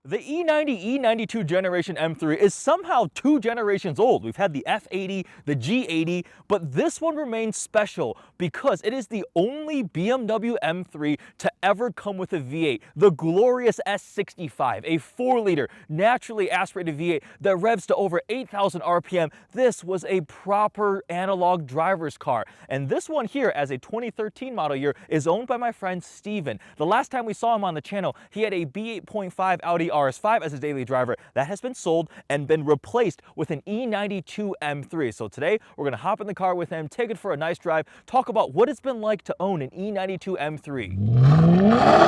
The E90 E92 Generation M3 is somehow 2 generations old. We've had the F80, the G80, but this one remains special because it is the only BMW M3 to ever come with a V8, the glorious S65, a 4-liter naturally aspirated V8 that revs to over 8,000 RPM. This was a proper analog driver's car. And this one here, as a 2013 model year, is owned by my friend Steven. The last time we saw him on the channel, he had a B8.5 Audi RS5 as his daily driver. That has been sold and been replaced with an E92 M3. So today we're gonna hop in the car with him, take it for a nice drive, talk about what it's been like to own an E92 M3.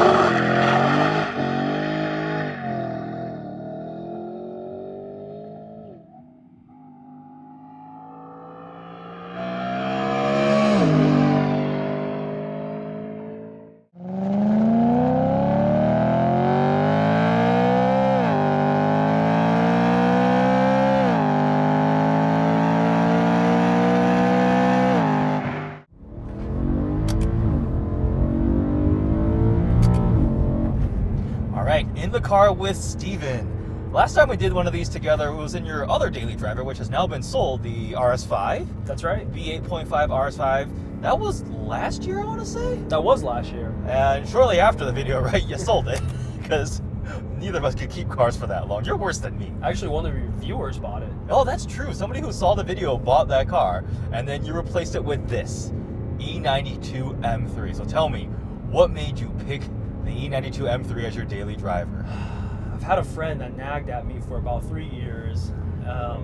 In the car with Steven. Last time we did one of these together, it was in your other daily driver, which has now been sold, the RS5. That's right. B8.5 RS5. That was last year, I want to say? That was last year. And shortly after the video, right, you sold it. Because neither of us could keep cars for that long. You're worse than me. Actually, one of your viewers bought it. Oh, that's true. Somebody who saw the video bought that car, and then you replaced it with this E92 M3. So tell me, what made you pick the E92 M3 as your daily driver? I've had a friend that nagged at me for about 3 years,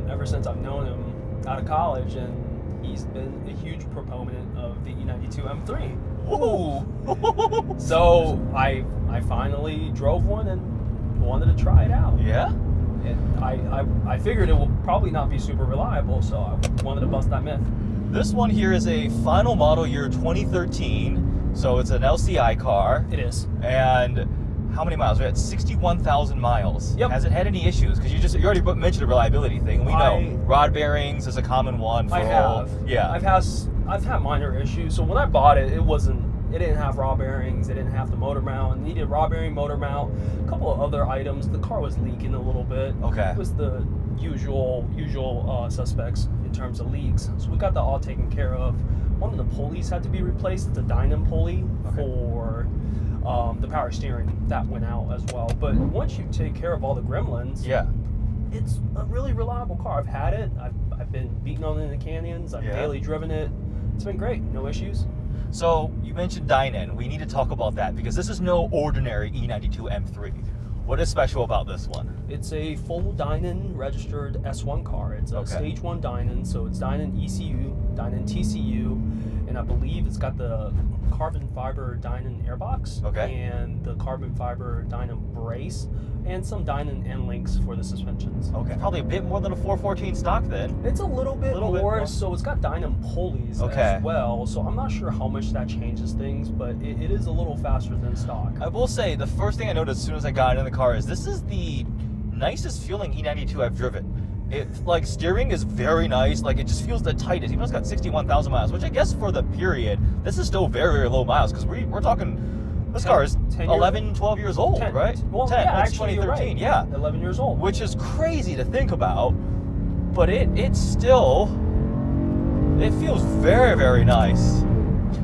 ever since I've known him out of college, and he's been a huge proponent of the E92 M3. Ooh. So I finally drove one and wanted to try it out. Yeah? And I figured it will probably not be super reliable, so I wanted to bust that myth. This one here is a final model year 2013. So it's an LCI car. It is. And how many miles? We had 61,000 miles. Yep. Has it had any issues? Because you already mentioned a reliability thing. We know rod bearings is a common one for all. Yeah. I've had minor issues. So when I bought it, it didn't have rod bearings. It didn't have the motor mount. It needed rod bearing, motor mount, a couple of other items. The car was leaking a little bit. Okay. It was the usual suspects in terms of leaks. So we got that all taken care of. One of the pulleys had to be replaced. It's a Dinan pulley for the power steering. That went out as well. But once you take care of all the gremlins, yeah, it's a really reliable car. I've had it. I've been beating on it in the canyons. I've daily driven it. It's been great. No issues. So you mentioned Dinan. We need to talk about that because this is no ordinary E92 M3. What is special about this one? It's a full Dinan registered S1 car. It's a stage 1 Dinan, so it's Dinan ECU, Dinan TCU, and I believe it's got the carbon fiber Dinan airbox, and the carbon fiber Dinan brace, and some Dinan end links for the suspensions. Okay, probably a bit more than a 414 stock then. It's a little bit more, so it's got Dinan pulleys as well, so I'm not sure how much that changes things, but it is a little faster than stock. I will say, the first thing I noticed as soon as I got in the car is this is the nicest feeling E92 I've driven. Like, steering is very nice. Like, it just feels the tightest. Even though it's got 61,000 miles, which I guess for the period, this is still very, very low miles because we're talking, this car is 11, 12 years old, 10. right? Well, 10. Yeah, It's actually, 2013, you're right. yeah. 11 years old. Which is crazy to think about, but it still, it feels very, very nice.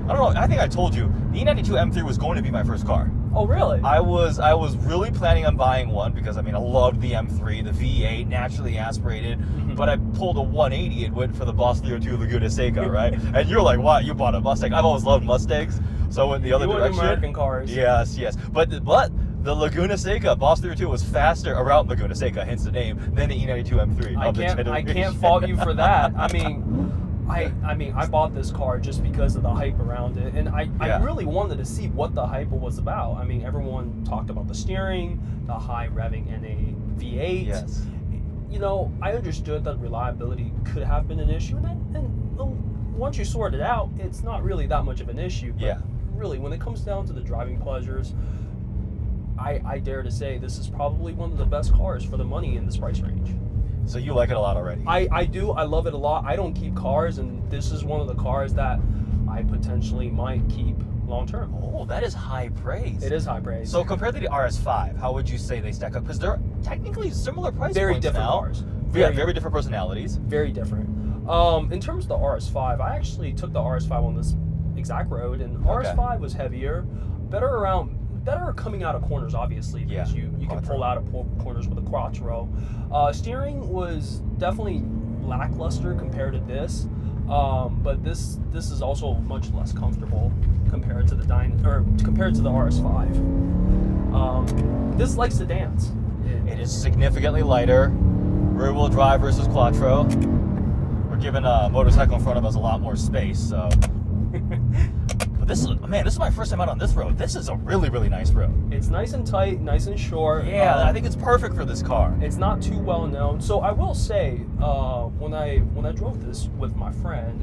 I don't know, I think I told you, the E92 M3 was going to be my first car. Oh, really? I was really planning on buying one because, I mean, I loved the M3, the V8, naturally aspirated, but I pulled a 180 and went for the Boss 302 Laguna Seca, right? And you're like, what? You bought a Mustang? I've always loved Mustangs, so I went the other direction. American cars. Yes. But the Laguna Seca, Boss 302, was faster around Laguna Seca, hence the name, than the E92 M3. I can't fault you for that. I mean, I bought this car just because of the hype around it, and I really wanted to see what the hype was about. I mean, everyone talked about the steering, the high revving in a V8. Yes. You know, I understood that reliability could have been an issue, and once you sort it out, it's not really that much of an issue. But really, when it comes down to the driving pleasures, I dare to say this is probably one of the best cars for the money in this price range. So you like it a lot already? I do. I love it a lot. I don't keep cars, and this is one of the cars that I potentially might keep long term. Oh, that is high praise. It is high praise. So compared to the RS5, how would you say they stack up? Because they're technically similar price Very points different now. cars. Very different personalities. Very different. In terms of the RS5, I actually took the RS5 on this exact road, and RS5 was heavier, better coming out of corners, obviously, because you can pull out of corners with a quattro. Steering was definitely lackluster compared to this, but this is also much less comfortable compared to the RS5. This likes to dance. It is significantly lighter. Rear-wheel drive versus quattro. We're giving a motorcycle in front of us a lot more space, so. But this is my first time out on this road. This is a really nice road. It's nice and tight, nice and short. Yeah, I think it's perfect for this car. It's not too well known. So I will say, when I drove this with my friend,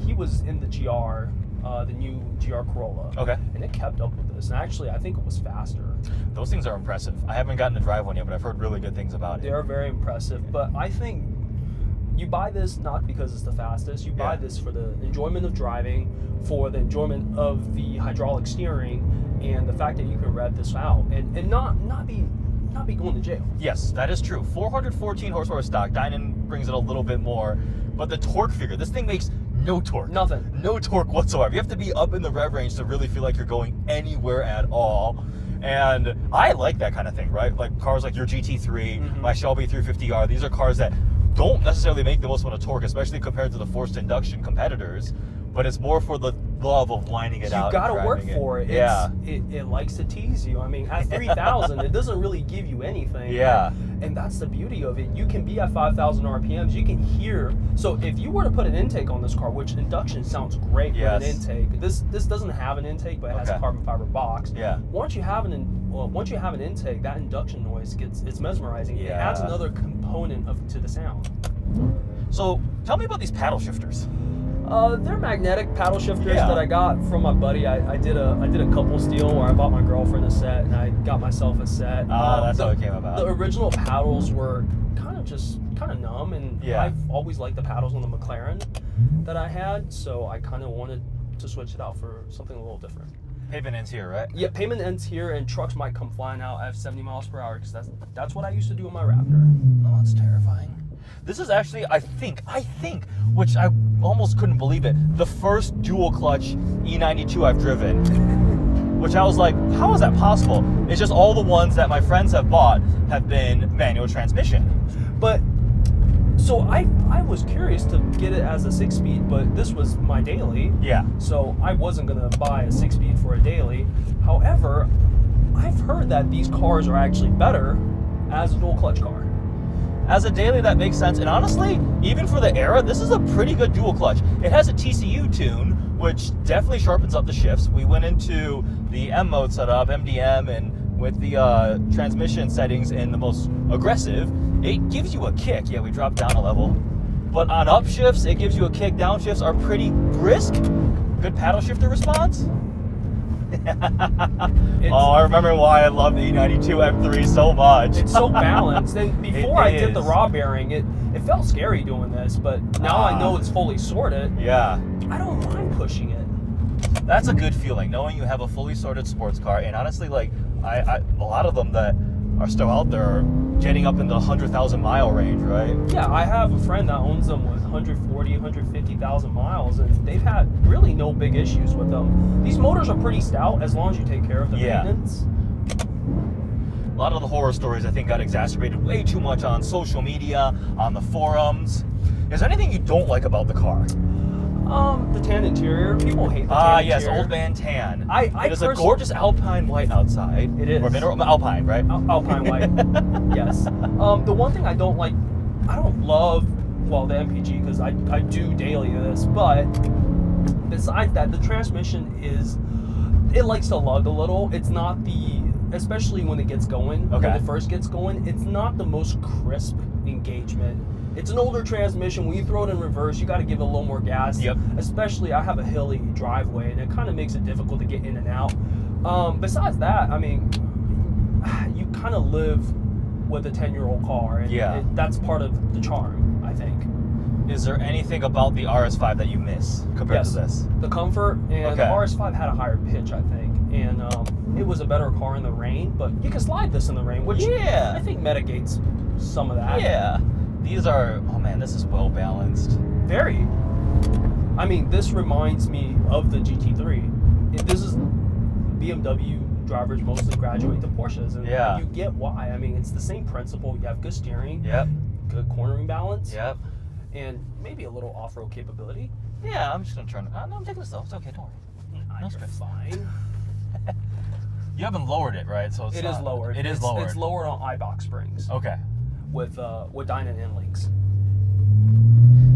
he was in the GR, the new GR Corolla. Okay. And it kept up with this. And actually, I think it was faster. Those things are impressive. I haven't gotten to drive one yet, but I've heard really good things about it. They are very impressive. But I think you buy this not because it's the fastest. You buy this for the enjoyment of driving, for the enjoyment of the hydraulic steering, and the fact that you can rev this out and not be going to jail. Yes, that is true. 414 horsepower stock. Dinan brings it a little bit more, but the torque figure, this thing makes no torque. Nothing. No torque whatsoever. You have to be up in the rev range to really feel like you're going anywhere at all. And I like that kind of thing, right? Like cars like your GT3, my Shelby 350R, these are cars that don't necessarily make the most amount of torque, especially compared to the forced induction competitors, but it's more for the love of winding it out. You gotta work for it. Yeah. It likes to tease you. I mean, at 3,000, it doesn't really give you anything. Yeah. And that's the beauty of it. You can be at 5,000 RPMs. You can hear. So if you were to put an intake on this car, which induction sounds great with an intake. This doesn't have an intake, but it has a carbon fiber box. Yeah. Once you have an intake, that induction noise it's mesmerizing. It adds another component to the sound. So tell me about these paddle shifters. They're magnetic paddle shifters that I got from my buddy. I did a couples deal where I bought my girlfriend a set and I got myself a set. That's how it came about. The original paddles were kind of numb, and I've always liked the paddles on the McLaren that I had, so I kind of wanted to switch it out for something a little different. Pavement ends here, right? Yeah, pavement ends here, and trucks might come flying out at 70 miles per hour because that's what I used to do in my Raptor. Oh, that's terrifying. This is actually, I think, which I almost couldn't believe it, the first dual clutch E92 I've driven. Which I was like, how is that possible? It's just all the ones that my friends have bought have been manual transmission. But, so I was curious to get it as a 6-speed, but this was my daily. Yeah. So I wasn't gonna buy a 6-speed for a daily. However, I've heard that these cars are actually better as a dual clutch car. As a daily, that makes sense. And honestly, even for the era, this is a pretty good dual clutch. It has a TCU tune, which definitely sharpens up the shifts. We went into the M mode setup, MDM, and with the transmission settings in the most aggressive, it gives you a kick. Yeah, we dropped down a level. But on upshifts, it gives you a kick. Downshifts are pretty brisk. Good paddle shifter response. I remember why I love the E92 M3 so much. It's so balanced. And before I did the raw bearing, it felt scary doing this, but now I know it's fully sorted. Yeah. I don't mind pushing it. That's a good feeling, knowing you have a fully sorted sports car. And honestly, like a lot of them that are still out there are getting up in the 100,000 mile range, right? Yeah, I have a friend that owns them with 140, 150,000 miles, and they've had really no big issues with them. These motors are pretty stout as long as you take care of the maintenance. A lot of the horror stories, I think, got exacerbated way too much on social media, on the forums. Is there anything you don't like about the car? The tan interior. People hate the tan interior. Yes, old man tan. It is a gorgeous alpine white outside. It is. Or alpine, right? Alpine white. Yes. The one thing I don't like, I don't love, well, the MPG, because I do daily this, but besides that, the transmission it likes to lug a little. It's not especially when it gets going, when it first gets going, it's not the most crisp engagement. It's an older transmission. When you throw it in reverse, you got to give it a little more gas. Yep. Especially, I have a hilly driveway, and it kind of makes it difficult to get in and out. Besides that, I mean, you kind of live with a 10-year-old car, and that's part of the charm, I think. Is there anything about the RS5 that you miss compared to this? The comfort, and the RS5 had a higher pitch, I think, and it was a better car in the rain, but you can slide this in the rain, which I think mitigates some of that. Yeah. These are, oh man, this is well balanced. Very. I mean, this reminds me of the GT3. This is BMW drivers mostly graduate to Porsches, and you get why. I mean, it's the same principle. You have good steering, good cornering balance, and maybe a little off-road capability. Yeah, I'm just gonna turn. No, I'm taking this though. It's okay, don't worry. No stress. Fine. You haven't lowered it, right? So it is lowered. It's lowered. It's lowered on iBox springs. Okay. With Dinan end links.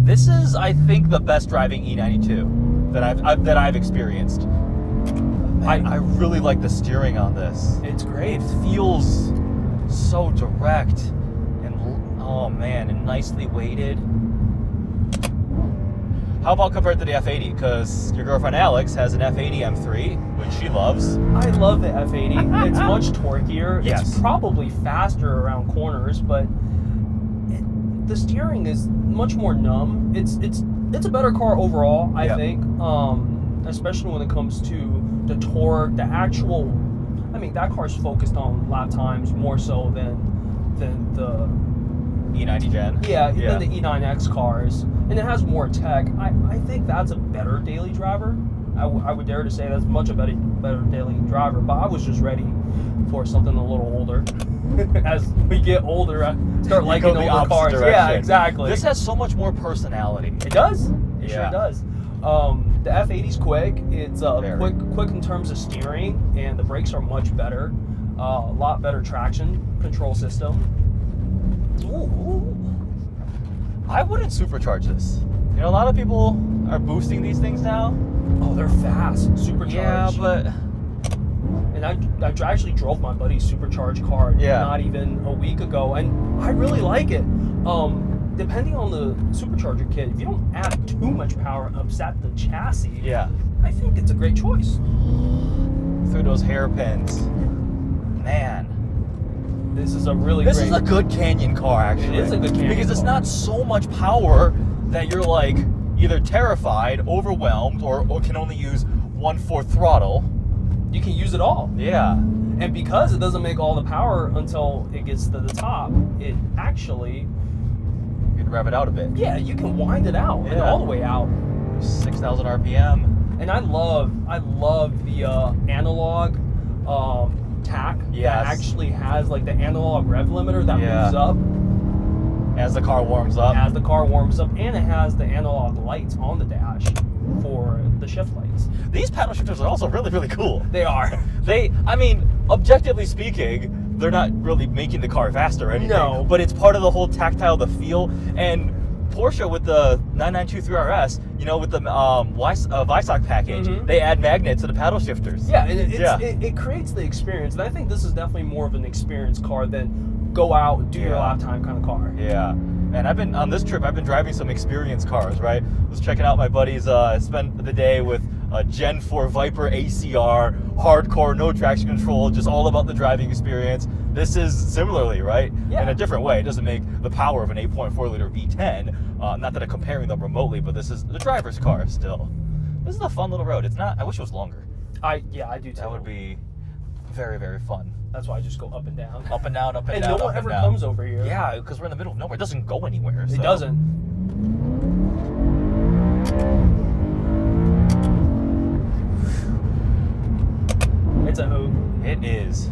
This is, I think, the best driving E92 that I've experienced. I really like the steering on this. It's great. It feels so direct and, oh man, and nicely weighted. How about compared to the F80? Because your girlfriend Alex has an F80 M3, which she loves. I love the F80. It's much torquier. Yes. It's probably faster around corners, but the steering is much more numb. It's a better car overall, I think. Especially when it comes to the torque, the actual. I mean, that car's focused on lap times more so than the E90 Gen. Than the E9X cars, and it has more tech. I think that's a better daily driver. I would dare to say that's much a better daily driver. But I was just ready for something a little older. As we get older, I start liking older cars. Direction. Yeah, exactly. This has so much more personality. It does. It sure does. The F80's quick. It's quick in terms of steering, and the brakes are much better. A lot better traction control system. Ooh. I wouldn't supercharge this. You know, a lot of people are boosting these things now. Oh, they're fast. Supercharged. Yeah, but... And I actually drove my buddy's supercharged car not even a week ago, and I really like it. Depending on the supercharger kit, if you don't add too much power and upset the chassis, I think it's a great choice. Through those hairpins. Man. This is a really This is a good canyon car, actually. It is a good canyon because it's not so much power that you're like either terrified, overwhelmed, or can only use 1/4 throttle. You can use it all. Yeah. And because it doesn't make all the power until it gets to the top, it actually... You can rev it out a bit. Yeah, you can wind it out and all the way out. 6,000 RPM. And I love the analog tack that actually has like the analog rev limiter that moves up as the car warms up. And it has the analog lights on the dash for the shift lights. These paddle shifters are also really, really cool. They are. I mean, objectively speaking, they're not really making the car faster or anything. No. But it's part of the whole tactile, the feel. And Porsche with the 992 RS, you know, with the Weissach package, they add magnets to the paddle shifters. Yeah, and it creates the experience. And I think this is definitely more of an experience car than go out and do your lap time kind of car. Yeah. And I've been, on this trip, I've been driving some experience cars, right? I was checking out my buddies, spent the day with a Gen 4 Viper ACR, hardcore, no traction control, just all about the driving experience. This is similarly, right? In a different way. It doesn't make the power of an 8.4 liter V10. Not that I'm comparing them remotely, but this is the driver's car still. This is a fun little road. It's not, I wish it was longer. I do too. That would be very, very fun. That's why I just go up and down. Up and down, up and and down. No one ever comes over here. Yeah, because we're in the middle of nowhere. It doesn't go anywhere. It doesn't. It's a hoot. It is.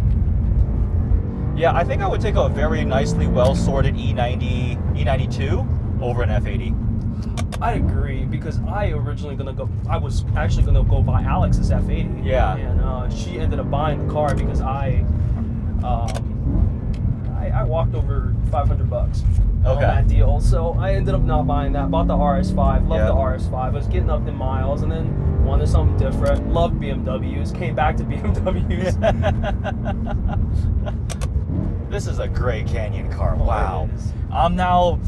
Yeah, I think I would take a very nicely well-sorted E92 over an F80. I agree, because I was actually gonna go buy Alex's F80. Yeah. And she ended up buying the car because I walked over $500 on that deal. So I ended up not buying that. Bought the RS5. Loved the RS5. I was getting up in miles, and then wanted something different. Loved BMWs. Came back to BMWs. This is a great canyon car. Wow. I'm now,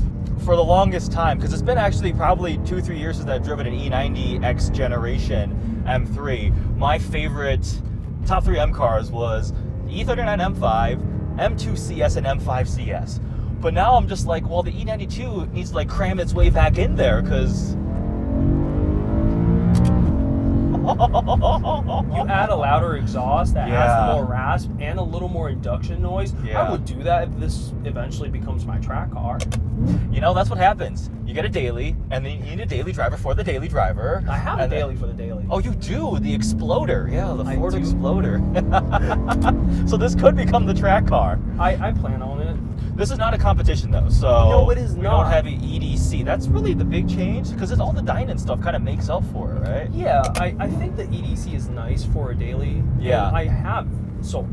for the longest time, because it's been actually probably 2-3 years since I've driven an E90X generation M3. My favorite top 3 M cars was E39 M5, M2 CS, and M5 CS. But now I'm just like, well, the E92 needs to like cram its way back in there because. You add a louder exhaust that Yeah. has more rasp and a little more induction noise. Yeah. I would do that if this eventually becomes my track car. You know, that's what happens. You get a daily, and then you need a daily driver for the daily driver. I have a daily for the daily. Oh, you do? The Exploder. Yeah, the Ford do. Exploder. So this could become the track car. I plan on it. This is not a competition, though, so No, it is we not. don't have an EDC. That's really the big change, because all the Dinan stuff kind of makes up for it, right? Yeah, I think the EDC is nice for a daily. Yeah. And I have, so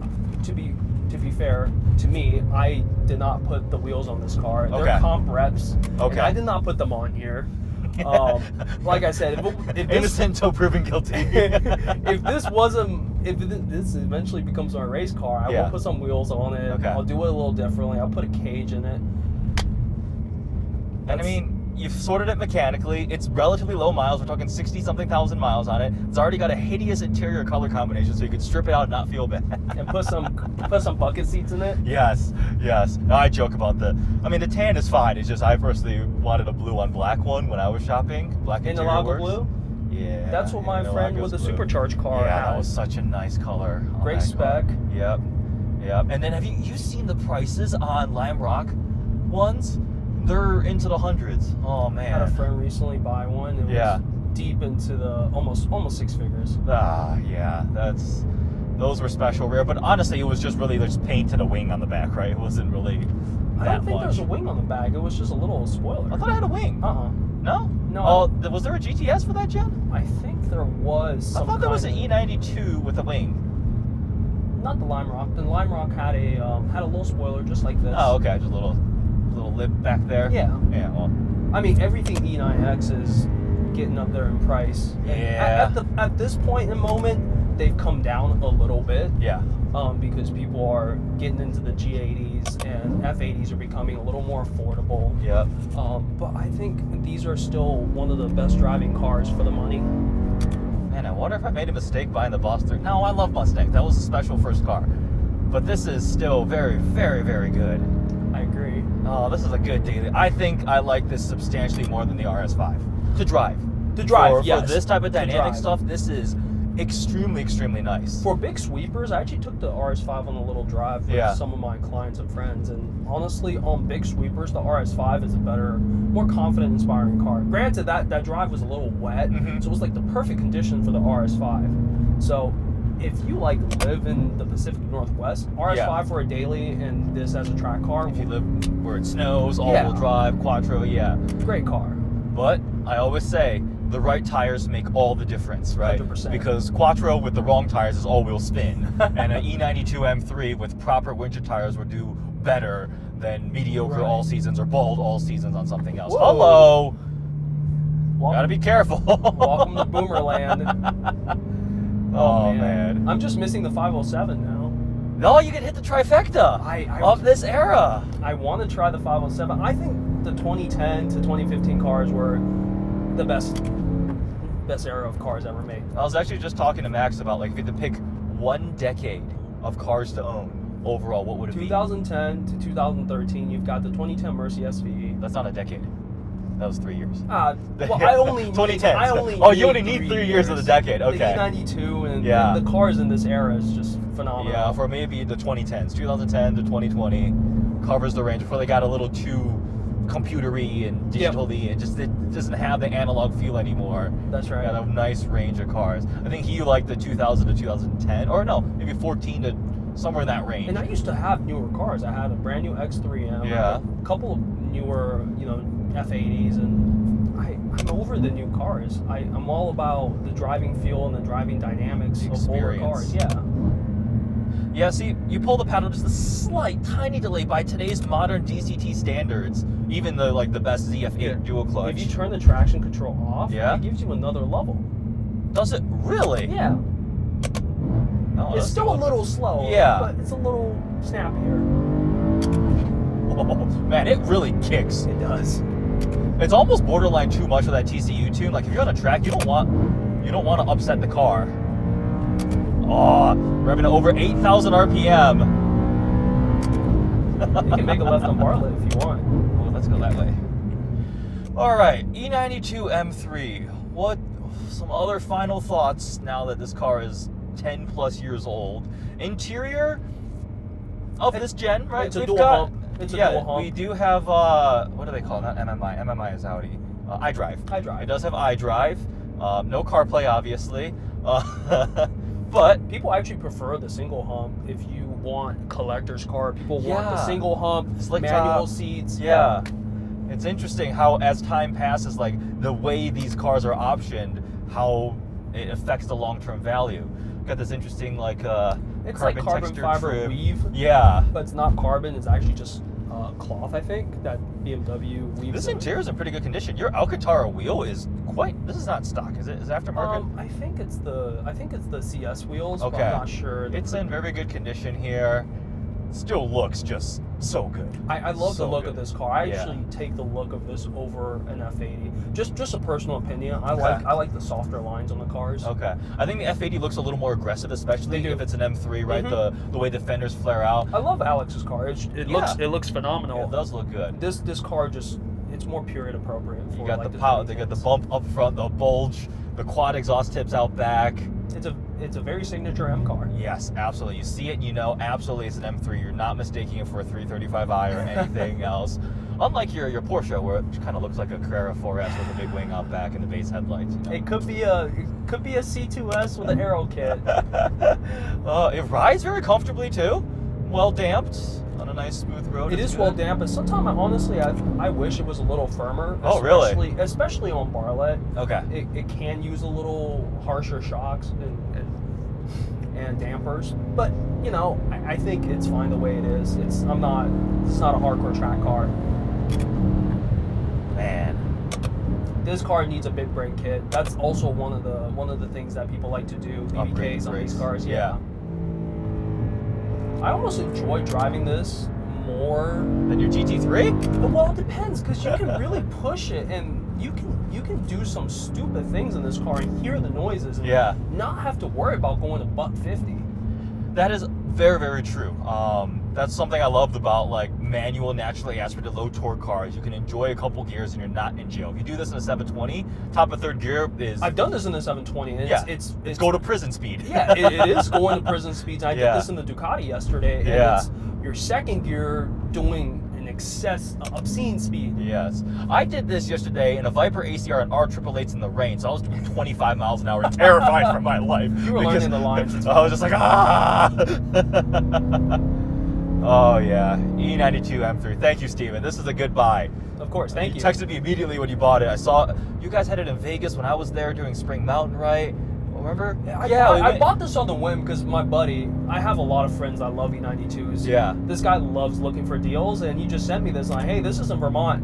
to be fair to me, I did not put the wheels on this car. Okay. They're comp reps. Okay. And I did not put them on here. Like I said, if this, Innocent until proven guilty. if this eventually becomes my race car, I Yeah. will put some wheels on it. Okay. I'll do it a little differently. I'll put a cage in it. And I mean, you've sorted it mechanically. It's relatively low miles. We're talking 60-something thousand miles on it. It's already got a hideous interior color combination, so you can strip it out and not feel bad. And put some bucket seats in it. Yes, yes. No, I joke about the tan is fine. It's just I personally wanted a blue on black one when I was shopping. Black interior Interlago works. blue. Yeah. That's what my friend with the supercharged car Yeah, had. that was such a nice color. on Great that car. spec. Yep. Yep. And then have you seen the prices on Lime Rock ones? They're into the hundreds. Oh man. I had a friend recently buy one. It was deep into the almost 6 figures. Yeah. Those were special rare, but honestly, it was just really just paint and a wing on the back, right? It wasn't really I that don't think much. there was a wing on the back. It was just a little spoiler. I thought I had a wing. No? No. Oh, was there a GTS for that gen? I think there was I some thought there was an kind E92 with a wing. of- Not the Lime Rock. The Lime Rock had a little spoiler just like this. Oh, okay, just a little lip back there. Yeah. Yeah. Well. I mean, everything E9X is getting up there in price. And Yeah. At this point in the moment, they've come down a little bit. Yeah. Because people are getting into the G80s and F80s are becoming a little more affordable. Yep. But I think these are still one of the best driving cars for the money. Man, I wonder if I made a mistake buying the Boss 3. No, I love Mustang. That was a special first car. But this is still very, very, very good. I agree. Oh, this is a good daily. I think I like this substantially more than the RS5. To drive. Yes. For this type of To dynamic drive. stuff, this is extremely, extremely nice. For big sweepers, I actually took the RS5 on a little drive with some of my clients and friends, and honestly, on big sweepers, the RS5 is a better, more confident, inspiring car. Granted, that drive was a little wet, so it was like the perfect condition for the RS5. So, if you like live in the Pacific Northwest, RS5 for a daily and this as a track car, If you live where it snows, all-wheel drive, quattro, great car. But I always say, the right tires make all the difference, right? 100%. Because quattro with the wrong tires is all-wheel spin, and an E92 M3 with proper winter tires would do better than mediocre all seasons or bald all seasons on something else. Whoa. Hello. Welcome, Gotta be careful. welcome to Boomerland. Oh man. I'm just missing the 507 now. No, you can hit the trifecta of this era. I want to try the 507. I think the 2010 to 2015 cars were the best era of cars ever made. I was actually just talking to Max about like if you had to pick one decade of cars to own overall, what would it be? 2010 to 2013, you've got the 2010 Mercy SVE. That's not a decade. That was 3 years. Well, I only 2010. you only need 3 years of the decade. Okay. The E92 and the cars in this era is just phenomenal. Yeah, for maybe the 2010s, 2010 to 2020 covers the range before they got a little too computery and digitally and it doesn't have the analog feel anymore. That's right. Got a nice range of cars. I think he liked the 2000 to 2010, or no, maybe 14 to somewhere in that range. And I used to have newer cars. I had a brand new X3M. Yeah. A couple of newer, F80s, and I'm over the new cars. I'm all about the driving feel and the driving dynamics of older cars. Yeah. Yeah, see, you pull the paddle just a slight, tiny delay by today's modern DCT standards, even the best ZF8 dual clutch. If you turn the traction control off, it gives you another level. Does it really? Yeah. Oh, it's still a little slow. Yeah. But it's a little snappier. Oh, man, it really kicks. It does. It's almost borderline too much of that TCU tune. Like if you're on a track, you don't want to upset the car. Oh, revving at over 8,000 RPM. You can make a left on Bartlett if you want. Well, let's go that way. All right, E92 M3. What? Some other final thoughts now that this car is 10 plus years old. Interior of this gen, right? It's a dual hump. It's a dual hump. We do have, what do they call it? Not MMI. MMI is Audi. iDrive. iDrive. It does have iDrive. No CarPlay, obviously. But people actually prefer the single hump if you want collector's car. People want the single hump, slick manual top. seats. Yeah. It's interesting how, as time passes, like the way these cars are optioned, how it affects the long-term value. Got this interesting it's carbon like carbon texture fiber trim. weave. Yeah. But it's not carbon. It's actually just cloth. I think that BMW weaves. This interior is in pretty good condition. Your Alcantara wheel is quite. This is not stock, is it? Is it aftermarket? I think it's the CS wheels. Okay. But I'm not sure. It's in very good condition here. Still looks just so good. I love the look good. of this car. I actually take the look of this over an F80. Just a personal opinion. I like the softer lines on the cars. Okay. I think the F80 looks a little more aggressive, especially if it's an M3, right? The way the fenders flare out. I love Alex's car. It looks phenomenal. Yeah, it does look good. This car it's more period appropriate for You got like the power. They got the bump up front, the bulge, the quad exhaust tips out back. It's a very signature M car. Yes, absolutely. You see it and you know absolutely it's an M3. You're not mistaking it for a 335i or anything else. Unlike your Porsche, where it kind of looks like a Carrera 4S with a big wing out back and the base headlights. You know? It could be a C2S with an aero kit. It rides very comfortably too. Well damped on a nice smooth road. It is well damped, but sometimes I wish it was a little firmer. Oh, really? Especially on Bartlett. Okay. It can use a little harsher shocks and dampers, but you know, I think it's fine the way it is. It's not a hardcore track car. Man, this car needs a big brake kit. That's also one of the things that people like to do. BBKs on these cars. Yeah. I almost enjoy driving this more than your GT3? Well, it depends, because you can really push it, and you can do some stupid things in this car and hear the noises and not have to worry about going to buck 50. That is very, very true. That's something I loved about like manual, naturally aspirated, low torque cars. You can enjoy a couple gears and you're not in jail. If you do this in a 720, top of third gear is... I've done this in the 720. And it's go to prison speed. Yeah, it is going to prison speeds. I did this in the Ducati yesterday. And it's your second gear doing an obscene speed. Yes. I did this yesterday in a Viper ACR and R888s in the rain, so I was doing 25 miles an hour, terrified for my life. You were learning the lines. I was just like, ah! Oh, yeah. E92 M3. Thank you, Steven. This is a good buy. Of course, thank you. You texted me immediately when you bought it. I saw you guys had it in Vegas when I was there doing Spring Mountain, right? Remember? I bought this on the whim because my buddy, I have a lot of friends that love E92s. Yeah. This guy loves looking for deals, and he just sent me this like, hey, this is in Vermont.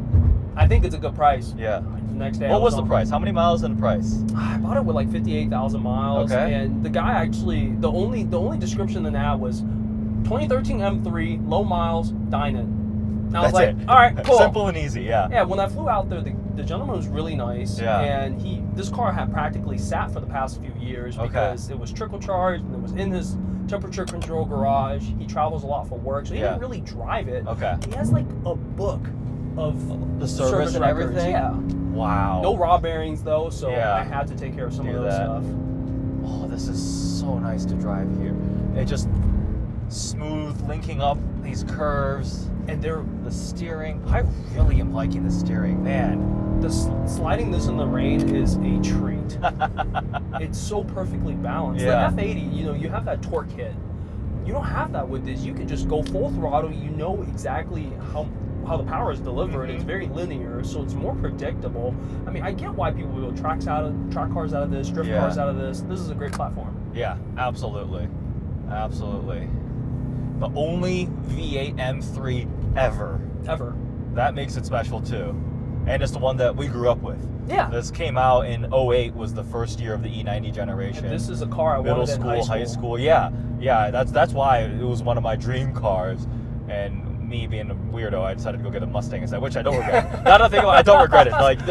I think it's a good price. Yeah. The next day. What was the price? How many miles and the price? I bought it with like 58,000 miles. Okay. And the guy actually, the only description in that was 2013 M3, low miles, Dinan. And I was like, all right, cool. Simple and easy, yeah. Yeah, when I flew out there, the gentleman was really nice. Yeah. And this car had practically sat for the past few years because it was trickle charged and it was in his temperature control garage. He travels a lot for work, so he didn't really drive it. Okay. He has like a book of the service and records. everything? Yeah. Wow. No raw bearings though, so I had to take care of some of those stuff. Oh, this is so nice to drive here. It just smooth, linking up these curves. And the steering, I really am liking the steering, man. Sliding this in the rain is a treat. It's so perfectly balanced. Yeah. The F80, you have that torque hit. You don't have that with this. You can just go full throttle. You know exactly how the power is delivered. It's very linear, so it's more predictable. I mean, I get why people will track cars out of this, drift cars out of this. This is a great platform. Yeah, absolutely. Absolutely. The only V8 M3 ever. Ever. That makes it special too. And it's the one that we grew up with. Yeah. This came out in 08, was the first year of the E90 generation. And this is a car I wanted in high school. High school. Yeah. Yeah, that's why it was one of my dream cars. And me being a weirdo, I decided to go get a Mustang instead, which I don't regret. Now that I think about it, I don't regret it. Like,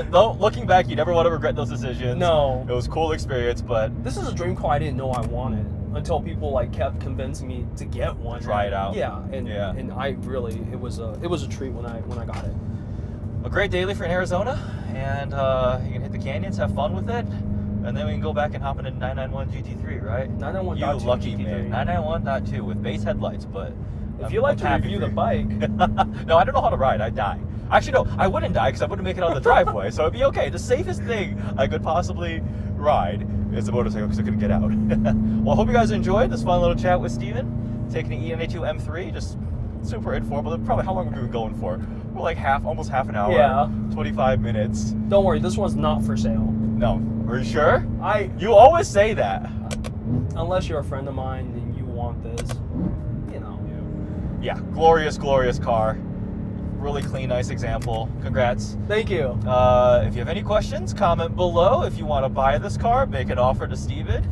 looking back, you never want to regret those decisions. No. It was a cool experience, but... This is a dream car I didn't know I wanted. until people like kept convincing me to get one. Try it out. Yeah, and I really it was a treat when I got it. A great daily for in Arizona, and you can hit the canyons, have fun with it, and then we can go back and hop into 991 GT3, right? 991.2 You lucky GT3. man. 991.2 with base headlights, but if you like to review the bike. No, I don't know how to ride. I'd die. Actually, no, I wouldn't die because I wouldn't make it out of the driveway, so it'd be okay. The safest thing I could possibly ride is a motorcycle because I couldn't get out. Well, I hope you guys enjoyed this fun little chat with Steven, taking the E92 M3, just super informal. Probably how long have we been going for? We're like almost half an hour. Yeah. 25 minutes. Don't worry, this one's not for sale. No. Are you sure? You always say that. Unless you're a friend of mine and you want this, you know. Yeah, glorious, glorious car. Really clean, nice example. Congrats. Thank you. If you have any questions, comment below. If you want to buy this car, make an offer to Steven.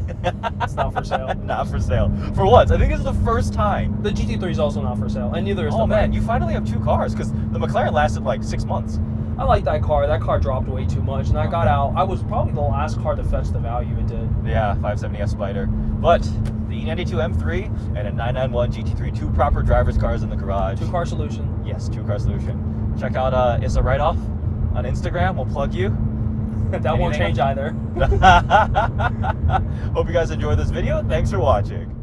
It's not for sale. Not for sale. For once. I think this is the first time. The GT3 is also not for sale, and neither is the Oh man, bike. you finally have two cars, because the McLaren lasted like 6 months. I like that car. That car dropped way too much, and I got out. I was probably the last car to fetch the value it did. Yeah, 570S Spider. But the E92 M3 and a 991 GT3, two proper driver's cars in the garage. Two-car solution. Yes, two-car solution. Check out Is a Write-Off on Instagram. We'll plug you. That won't change either. Hope you guys enjoyed this video. Thanks for watching.